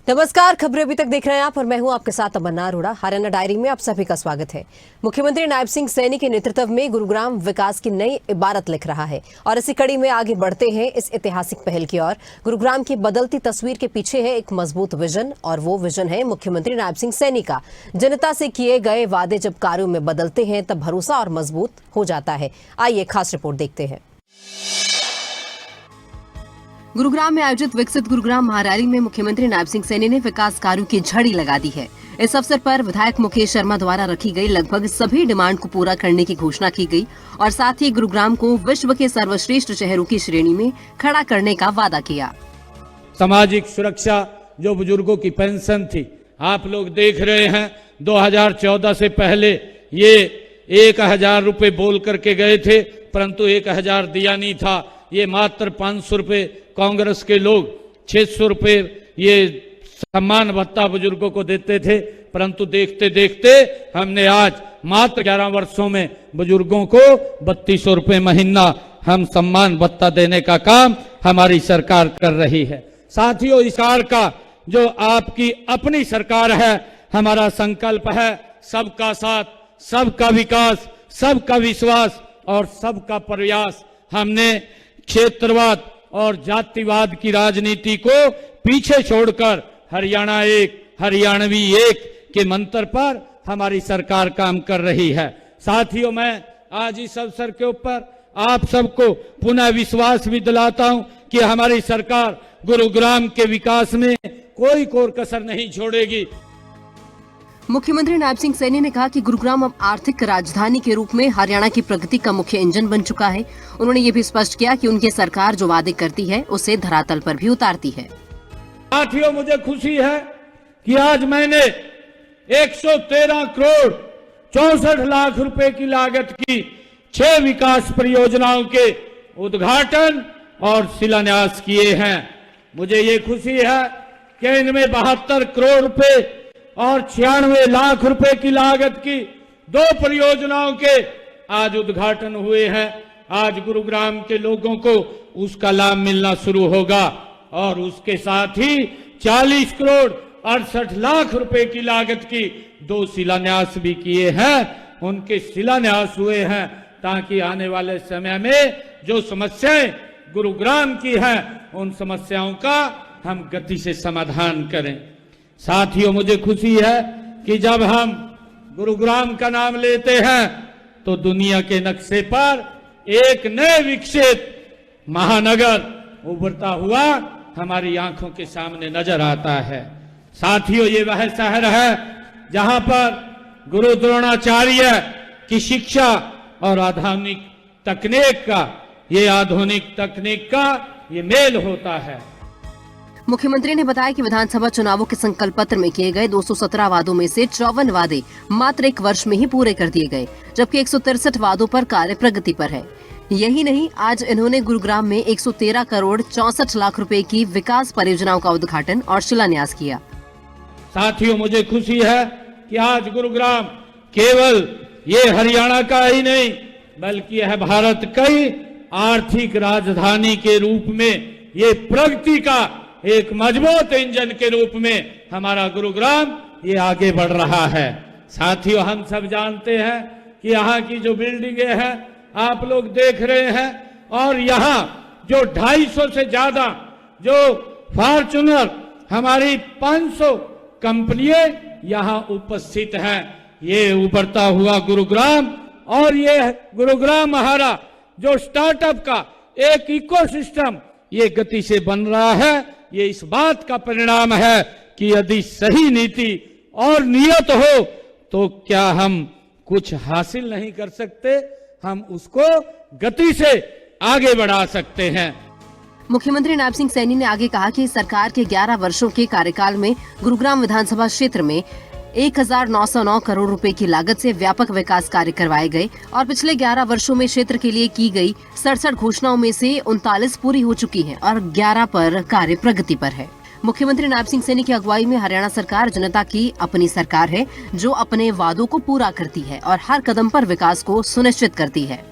नमस्कार, खबरें अभी तक देख रहे हैं आप और मैं हूं आपके साथ तमन्ना अरोड़ा। हरियाणा डायरी में आप सभी का स्वागत है। मुख्यमंत्री नायब सिंह सैनी के नेतृत्व में गुरुग्राम विकास की नई इबारत लिख रहा है और इसी कड़ी में आगे बढ़ते हैं इस ऐतिहासिक पहल की ओर। गुरुग्राम की बदलती तस्वीर के पीछे है एक मजबूत विजन और वो विजन है मुख्यमंत्री नायब सिंह सैनी का। जनता से किए गए वादे जब कार्यों में बदलते हैं तब भरोसा और मजबूत हो जाता है। आइए खास रिपोर्ट देखते हैं। गुरुग्राम में आयोजित विकसित गुरुग्राम महारैली में मुख्यमंत्री नायब सिंह सैनी ने विकास कार्यों की झड़ी लगा दी है। इस अवसर पर विधायक मुकेश शर्मा द्वारा रखी गई लगभग सभी डिमांड को पूरा करने की घोषणा की गई और साथ ही गुरुग्राम को विश्व के सर्वश्रेष्ठ शहरों की श्रेणी में खड़ा करने का वादा किया। सामाजिक सुरक्षा, जो बुजुर्गों की पेंशन थी, आप लोग देख रहे हैं 2014 से पहले ये 1000 रुपए बोल करके गए थे, परंतु 1000 दिया नहीं था। ये मात्र 500 रुपए कांग्रेस के लोग 600 रुपए ये सम्मान भत्ता बुजुर्गों को देते थे, परंतु देखते देखते हमने आज मात्र 11 वर्षों में बुजुर्गों को 3200 रुपए महीना हम सम्मान भत्ता देने का काम हमारी सरकार कर रही है। साथियों, इस सरकार का जो आपकी अपनी सरकार है, हमारा संकल्प है सबका साथ, सबका विकास, सबका विश्वास और सबका प्रयास। हमने क्षेत्रवाद और जातिवाद की राजनीति को पीछे छोड़कर हरियाणा एक, हरियाणवी एक के मंत्र पर हमारी सरकार काम कर रही है। साथियों, मैं आज इस अवसर के ऊपर आप सबको पुनः विश्वास भी दिलाता हूं कि हमारी सरकार गुरुग्राम के विकास में कोई कोर कसर नहीं छोड़ेगी। मुख्यमंत्री नायब सिंह सैनी ने कहा कि गुरुग्राम अब आर्थिक राजधानी के रूप में हरियाणा की प्रगति का मुख्य इंजन बन चुका है। उन्होंने ये भी स्पष्ट किया कि उनकी सरकार जो वादे करती है उसे धरातल पर भी उतारती है। साथियों, मुझे खुशी है कि आज मैंने 113 करोड़ 64 लाख रुपए की लागत की 6 विकास परियोजनाओं के उद्घाटन और शिलान्यास किए हैं। मुझे ये खुशी है कि इनमें 72 करोड़ रुपए और 96 लाख रुपए की लागत की 2 परियोजनाओं के आज उद्घाटन हुए हैं। आज गुरुग्राम के लोगों को उसका लाभ मिलना शुरू होगा और उसके साथ ही 40 करोड़ 68 लाख रुपए की लागत की 2 शिलान्यास भी किए हैं। उनके शिलान्यास हुए हैं ताकि आने वाले समय में जो समस्याएं गुरुग्राम की हैं, उन समस्याओं का हम गति से समाधान करें। साथियों, मुझे खुशी है कि जब हम गुरुग्राम का नाम लेते हैं तो दुनिया के नक्शे पर एक नए विकसित महानगर उभरता हुआ हमारी आंखों के सामने नजर आता है। साथियों, ये वह शहर है जहां पर गुरु द्रोणाचार्य की शिक्षा और आधुनिक तकनीक का ये मेल होता है। मुख्यमंत्री ने बताया कि विधानसभा चुनावों के संकल्प पत्र में किए गए 217 वादों में से 54 वादे मात्र 1 वर्ष में ही पूरे कर दिए गए, जबकि 163 वादों पर कार्य प्रगति पर है। यही नहीं, आज इन्होंने गुरुग्राम में 113 करोड़ 64 लाख रुपए की विकास परियोजनाओं का उद्घाटन और शिलान्यास किया। साथियों, मुझे खुशी है कि आज गुरुग्राम केवल ये हरियाणा का ही नहीं बल्कि यह भारत की आर्थिक राजधानी के रूप में, ये प्रगति का एक मजबूत इंजन के रूप में हमारा गुरुग्राम ये आगे बढ़ रहा है। साथियों, हम सब जानते हैं कि यहाँ की जो बिल्डिंगें हैं आप लोग देख रहे हैं और यहाँ जो 250 से ज्यादा जो फॉर्च्यूनर हमारी 500 कंपनियां यहाँ उपस्थित हैं। ये उभरता हुआ गुरुग्राम और ये गुरुग्राम हमारा जो स्टार्टअप का एक इकोसिस्टम ये गति से बन रहा है। ये इस बात का परिणाम है कि यदि सही नीति और नियत हो तो क्या हम कुछ हासिल नहीं कर सकते, हम उसको गति से आगे बढ़ा सकते हैं। मुख्यमंत्री नायब सिंह सैनी ने आगे कहा कि सरकार के 11 वर्षों के कार्यकाल में गुरुग्राम विधानसभा क्षेत्र में 1909 करोड़ रुपए की लागत से व्यापक विकास कार्य करवाए गए और पिछले 11 वर्षों में क्षेत्र के लिए की गई 67 घोषणाओं में से 39 पूरी हो चुकी हैं और 11 पर कार्य प्रगति पर है। मुख्यमंत्री नायब सिंह सैनी की अगुवाई में हरियाणा सरकार जनता की अपनी सरकार है, जो अपने वादों को पूरा करती है और हर कदम पर विकास को सुनिश्चित करती है।